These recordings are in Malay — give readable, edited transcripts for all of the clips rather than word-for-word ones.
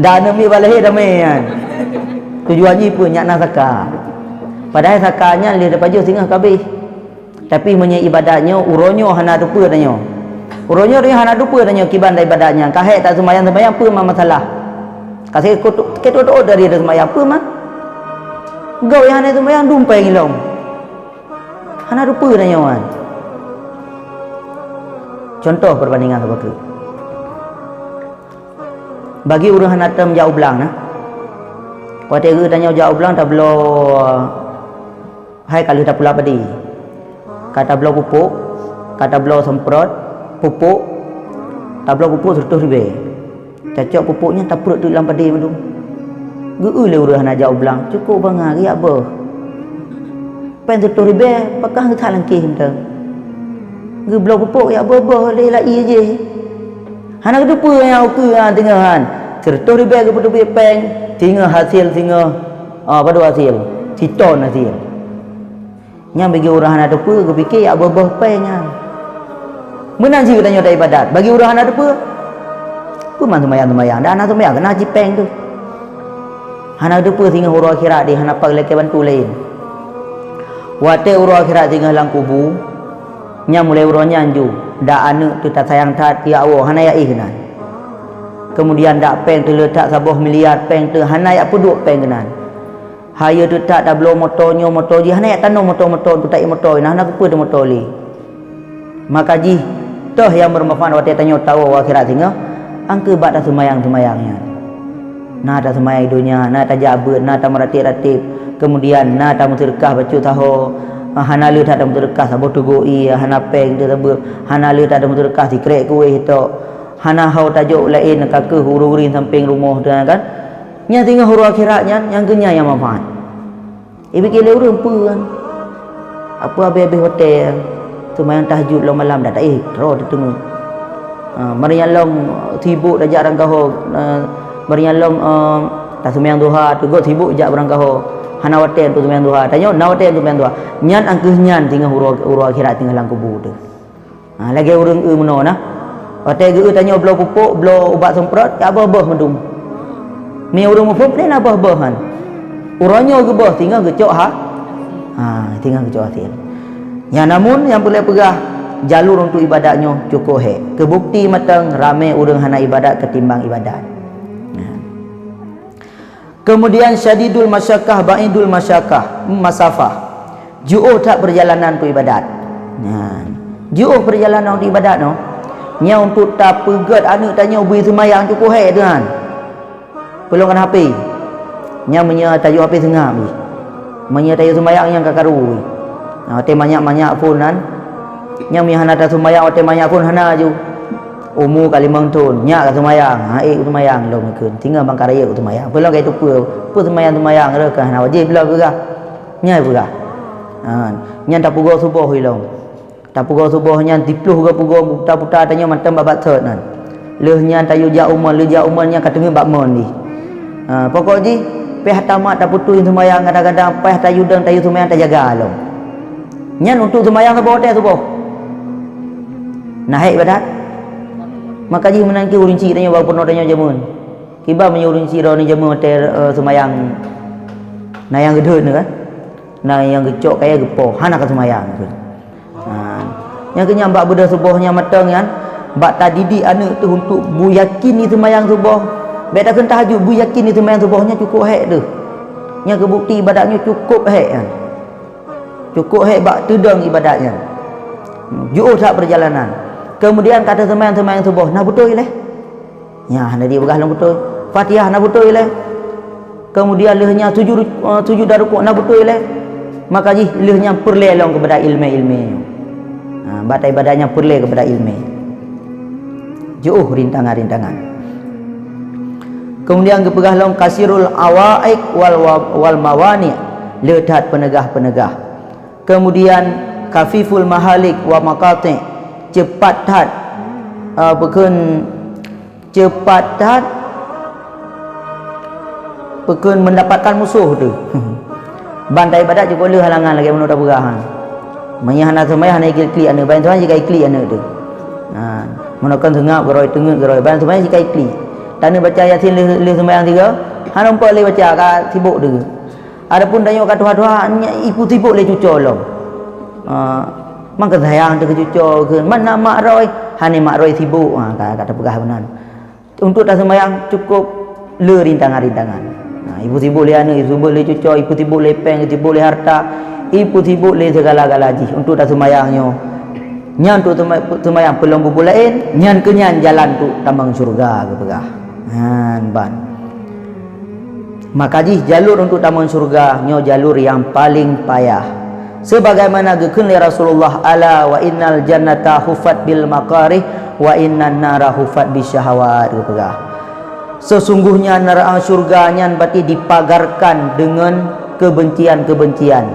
dah nemi balai ramai kan. Tujuannya pun nyak nak zakar. Padahal zakarnya dia dapat jauh singgah kabeh. Tapi menye ibadatnya uronyo hana dupa tanya. Uronyo dia hana dupa tanya kiban dari ibadatnya. Kahek tak sembahyang apa mah masalah. Kasih kita dari dia sembahyang apa mah. Gau yang hana sembahyang dumpai ngilong. Hana dupa tanya kan. Contoh perbandingan apa ke? Bagi orang hana tem jauh belang nah. Waktu itu tanya jauh belang tak belum. Hai kalau tak pula padi. Kata belau pupuk, kata belau semprot, pupuk, tak belau pupuk sertuh ribe. Cacok pupuknya tak perut tu dalam padi mendung. Geu le urang nak jauh belang, cukup bangah ya apa. Pen sertuh ribe, pakah ngah langkih hentang. Geu belau pupuk ya apa le lai je. Hana kedupa yang aku tengah han. Sertuh ribe ke putu peng, tinggal hasil tinggal pada hasil. Citon hasil. Yang bagi orang ada apa, aku fikir ya abah pengan. Menang sih katanya tak ibadat. Bagi orang ada apa, aku mana semayang. Dan anak semayang kena cipeng tu. Anak ada apa tinggal huruf akhirat dia, anak pak lelaki bantu lain. Waktu huruf akhirat tinggal dalam kubu, nya mulai huruf nyanju. Dak anak tu tak sayang tat ya Allah, hana ya ihnan. Kemudian dak peng tu letak sabah miliar peng tu, hana ya puduk peng kenan. Haya tu tak dah belum motor je hana tanam motor tu tak motor nah nak apa tu motor li maka ji toh yang bermanfaat waktu tanya tahu akhirat tinggal angka bak dah semayangnya nah dah semayang dunia nah tak jabat nah tak meratib kemudian nah tak mutirkah baca tahu hana le tak ada mutirkah sabot tu goi hana peng tu sabut hana le tak ada mutirkah dikrek kuih tu hana hau tajuk lain kakek huru-hurin samping rumah tu kan nya tinggal huruf akhiratnya yang kenya yang manfaat. Ibu kira orang pun apa habis hotel sembahyang tahajud long malam dah tak terus tengok. Mari yang long sibuk dah jarang kau. Mari yang long tak sembahyang duha tu god sibuk jak barang kau. Hana hotel tu sembahyang duha. Tanya na hotel tu sembahyang duha. Nyan angkeh nyan tinggal huruf akhirat tinggal dalam kubur tu. Lagi orang meno nah. Hotel ge tanya belau pupuk, belau ubat semprot, ya abah mendung. Ni orang mufum ni apa bahan? Urangnya ke bah tinggal kecok tinggal kecok hasil. Ya namun yang boleh pegah jalur untuk ibadatnya cukup kebukti matang ramai orang hana ibadat ketimbang ibadat. Kemudian syadidul masyakkah ba'idul masafah. Ju'uh tak perjalanan untuk ibadat. Ju'uh perjalanan untuk ibadat no. Nya untuk tak pegat anak tanya bui semayang cukup tu kan. Pelongkan HP nya menya tajuk HP tengah ni menya tajuk sembahyang yang kakaru hotel banyak pun kan nya menya hana tak sembahyang hotel banyak pun hana ju umur kali mangtun nya ka sembahyang sembahyang long keun tinggal bang karaya ku sembahyang pelong kai tu pu sembahyang re ka hana wajib belah ke nya pula nya tak pugo subuh hilong tak pugo subuh nya dipluh ke pugo putar tanya matam babat thot nan leuhnya tajuk ja umar nya katenge bak mon ni pokok ji peh tamat tak putuin sembahyang kadang-kadang peh tayudang tayu sembahyang tak jaga long nyan untuk sembahyang ke hotel subuh naik badat maka ji menangki urinci tanya baru pernah tanya jamun kiba menyurinci ro ni jamun hotel sembahyang nah yang gede kan nah yang gecok kaya gepo hana ka sembahyang yang kenyang bak beda subuhnya matang kan bak tadidi anak tu untuk bu yakin ni sembahyang subuh beda kan tahajud bu yakin itu sembahyang subuhnya cukup tu nya kebukti ibadatnya cukup kan cukup bak tudang ibadatnya ju'uh tak perjalanan kemudian kata sembahyang subuh nak betul leh nya hana dia begah lang betul Fatihah nak betul leh kemudian lehnya sujud dan rukuk nak betul leh maka ji lehnya perlelong kepada ilmu batai ibadatnya perle kepada ilmu ju'uh rintangan kemudian kepegah long kasirul awaik wal mawani ledat penegah kemudian kafiful mahalik wa maqati cepat hat pekeun mendapatkan musuh tu bantai ibadat juga le halangan lagi menurut perahan menyahana semaya hana ikli anu ban tuan jika ikli anu tu menakan tengah geroi tengah geroi ban semaya jika ikli Tak nak baca Yasin le sembahyang 3. Han nampak le baca kat sibuk tu. Adapun tanya kat Tuhan ibu sibuk le cucur long. Mang ke sayang tu cucur ke mana mak Roy? Han ni mak Roy sibuk. Kata pegah benar. Untuk tak sembahyang cukup le rintangan-rintangan. Ibu sibuk le anak, ibu sibuk le cucur, ibu sibuk le peng, ibu sibuk le harta, ibu sibuk le segala-gala ji. Untuk tak sembahyangnya nyan tu sembahyang pelong bubul lain, nyan kenyan jalan tu tambang syurga ke pegah. Ban. Maka ji jalur untuk tambang syurga nyo jalur yang paling payah. Sebagaimana gekun li Rasulullah ala wa innal jannata hufat bil makarih wa innan nara hufat bisyahawat ke pegah. Sesungguhnya neraka syurga nyan berarti dipagarkan dengan kebencian-kebencian.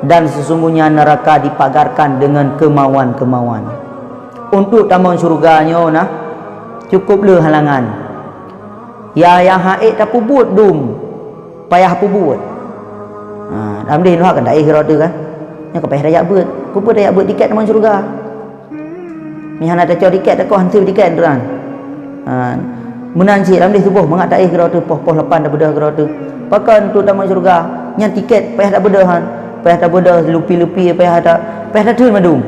Dan sesungguhnya neraka dipagarkan dengan kemauan-kemauan. Untuk taman syurganya nah cukup le halangan. Ya yang haid tak buat dum. Payah buat. Dalam dia nak kan dak kira tu kan. Nya ke payah dak buat. Ku pun dak buat tiket taman syurga. Ni hana tak tiket tak kau hantu tiket tu kan. Menanci dalam dia subuh mengat tak kira tu poh lepan dak bedah kira tu. Pakan tu taman syurga nya tiket payah dak bedahan. Payah tak bodoh lupi-lupi payah tak tun madum.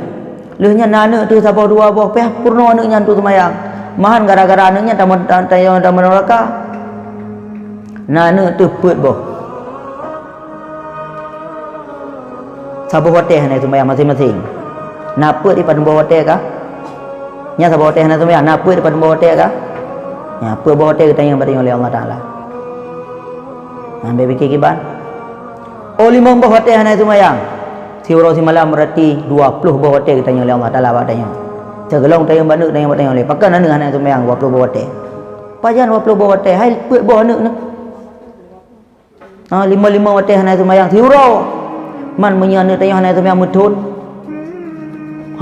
Lehnya nana tu sabar dua boh payah purno anak nyan tu semayang. Mahan gara-gara anaknya taman neraka. Nana tu put boh. Sabar hotel ni semayang masing-masing. Napa di pada bawah hotel kah? Nya sabar hotel ni semayang napa di pada bawah hotel kah? Ya, apa bawah hotel kita yang oleh Allah Taala. Ambil fikir kiban. Lima buah hotel hanai semayang. Siurau si malam berarti 20 buah hotel kita tanya oleh Allah Taala badanya. Segelong tanya banduk tanya oleh. Pakai nana hanai semayang 20 buah hotel. Pajan 20 buah hotel. Hai put buah anak ni. 5 hotel hanai semayang. Siurau. Man menyana tanya hanai semayang mutun.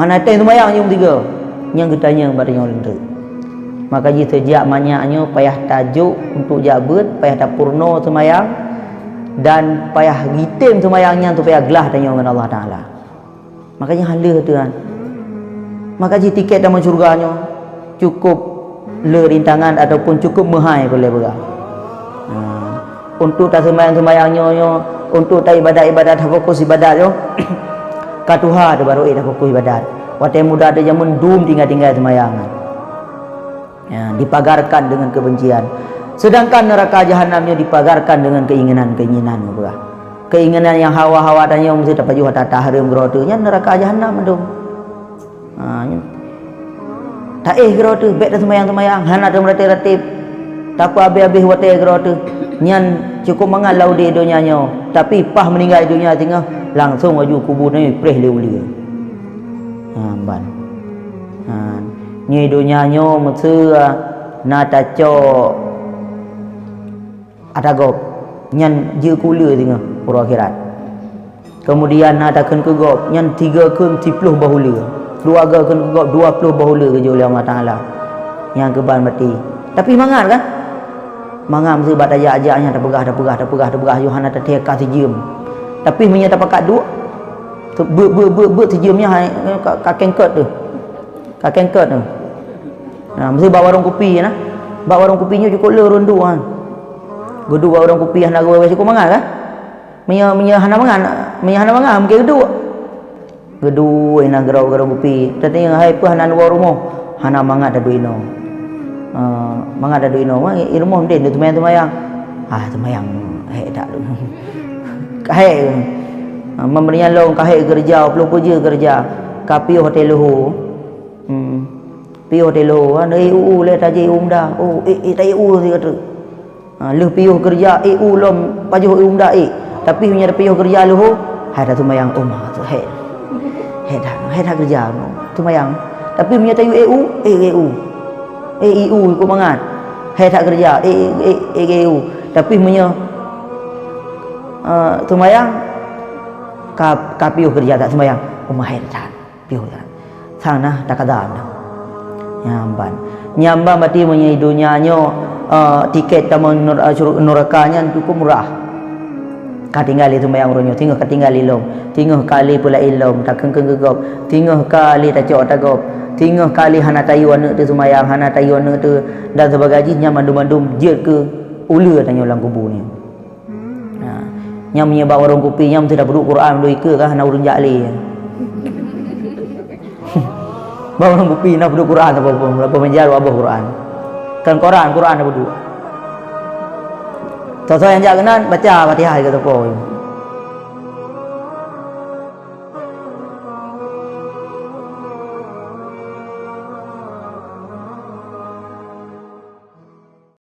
Hanai tanya semayang jam 3. Yang kita tanya badanya oleh tu. Maka jika sejak banyaknya payah tajuk untuk jabat, payah tak purno semayang. Dan payah gitim semayangnya tu payah gelah tanya dengan Allah Ta'ala. Makanya hala tu kan. Maka jika tiket taman syurganya cukup le rintangan ataupun cukup mahal boleh berah. Untuk tak semayang-semayangnya, untuk tak ibadat-ibadat fokus ibadat yo. Katuha tu baru tak fokus ibadat. Waktu muda ada zaman dum tinggal-tinggal semayang. Dipagarkan dengan kebencian. Sedangkan neraka jahanamnya dipagarkan dengan keinginan-keinginan berah. Keinginan yang hawa-hawa dan yang mesti dapat juga tahrim gerotunya neraka jahanam mendum. Tak gerotu baik dah semayang-semayang hana ada meratib-ratib. Tak apa habis-habis wate gerotu. Nyan cukup mengalau di dunianya, tapi pah meninggal dunia tengah langsung waju kubur ni preh liu-liu. Ban. Ni dunianya mesti na taco atagop nyan je kula tengah pura akhirat. Kemudian atakan kegop nyan 3 ke 10 bahula. Keluarga kan kegop 20 bahula kerja oleh Allah Taala. Yang keban mati. Tapi mangat kan? Mangat mesti bat ajak-ajaknya tak pegah Yohana tak teka sejam. Tapi menyata pakat duk sejamnya kakengkot tu. Kakengkot tu. Mesti bawa warung kopi nah. Bawa warung kopinya cukup le rondu kan. Gedu orang kopi hana gawe cukup mangan kan? Minya hana mangan mungkin gedu ina gerau kopi. Tanya hai pu hana dua rumah. Hana mangat dah duino. Mangat dah duino. Rumah den tu mayang. Semayang. Tak lu. Kahai. Memberinya long kahai kerja, peluk puja kerja. Kapi hotel luhu. Pi hotel luhu. Ana le taji umda. Tai si kata. Lu piuh kerja ulom pajuh umda tapi punya piuh kerja lu ada tumayang tu dah kerja no tumayang tapi punya tayu iu ku mangat tak kerja tapi punya tumayang ka piuh kerja tak tumayang tak piuh tak sana tak ada nyamban berarti punya dunianya tiket taman nerakanya cukup murah. Katinggali sembahyang ronyo, tinggal katinggali lom, tinggal kali pula ilom, tak kengkeng gegop, tinggal kali tak cok tak gop, tinggal kali hana tayu anak tu semayang, hana tayu anak tu dan sebagainya mandum-mandum jet ke ula tanya orang kubur ni. Nyam menyebab warung kopi nyam tidak duduk Quran duk ika kah hana urang jali. Warung kopi nak duduk Quran apa menjalu abah Quran. Kan Quran apa duduk. Tahu yang jangan baca Fatihah ke tu